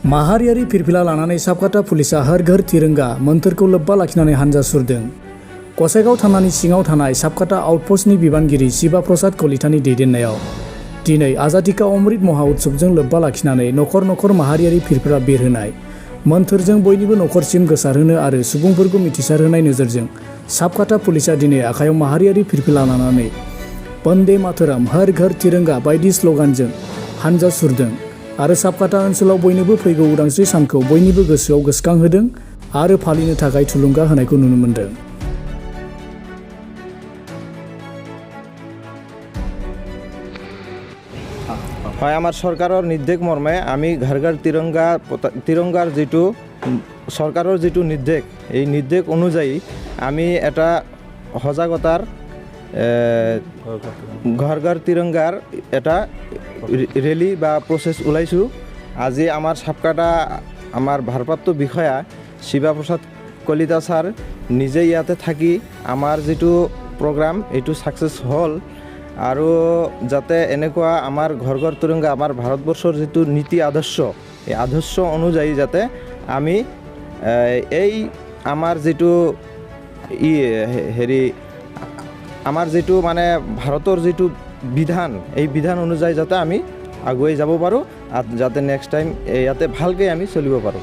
माहारियारि फिरफिला लानानै साबकाटा पुलिसा हर घर तिरंगा मोन्थोरखौ लोब्बा लाखिनानै हानजा सुरदों। गसाइगाव थानानि सिङाव थानाय साबकाटा आउटपस्टनि बिबानगिरि शिवा प्रसाद कलितानि दैदेननायाव दिनै आजादि का अमृत महा उत्सवजों लोब्बा लाखिनानै नखर नखर माहारियारि फिरफिला बिरहोनाय मोन्थोरजों बयनिबो नखरसिम गोसारहोनो आरो सुबुंफोरखौ मिथिसारहोनाय नोजोरजों साबकाटा पुलिसा दिनै आखायाव माहारियारि फिरफिला लानानै वन्दे मातरम हर घर तिरंगा बायदि स्लगानजों हानजा सुरदों आरो साबकाटा ओनसोलाव बयनोबो फैगौ उदांस्रि सानखौ बयनिबो गोसोआव गोसोखांहोदों आरो फालिनो थाखाय थुलुंगा होनायखौ नुनो मोन्दों। হয়, আমার সরকারের নির্দেশ মর্মে আমি ঘর ঘর তিরঙ্গার যেটো সরকারের যেটো নির্দেশ এই নির্দেশ অনুযায়ী আমি এটা সজাগতার ঘর ঘর তিরঙ্গার এটা রেলি বা প্রসেস ওলাইছোঁ। আজি আমার সাবকাটা আমার ভারপ্রাপ্ত বিষয়া শিৱা প্ৰসাদ কলিতা স্যাৰ নিজে ইয়াতে থাকি আমাৰ যেটো প্ৰোগ্ৰাম এইটো সাকসেস হল আৰু যাতে এনেকুৱা আমাৰ ঘৰ ঘৰ তিৰংগা আমাৰ ভাৰতবৰ্ষৰ যিটো নীতি আদৰ্শ এই আদৰ্শ অনুযায়ী যাতে আমি এই আমাৰ যিটো আমাৰ যিটো মানে ভাৰতৰ যিটো বিধান এই বিধান অনুযায়ী যাতে আমি আগুৱাই যাব পাৰোঁ আৰু যাতে নেক্সট টাইম ইয়াতে ভালকৈ আমি চলিব পাৰোঁ।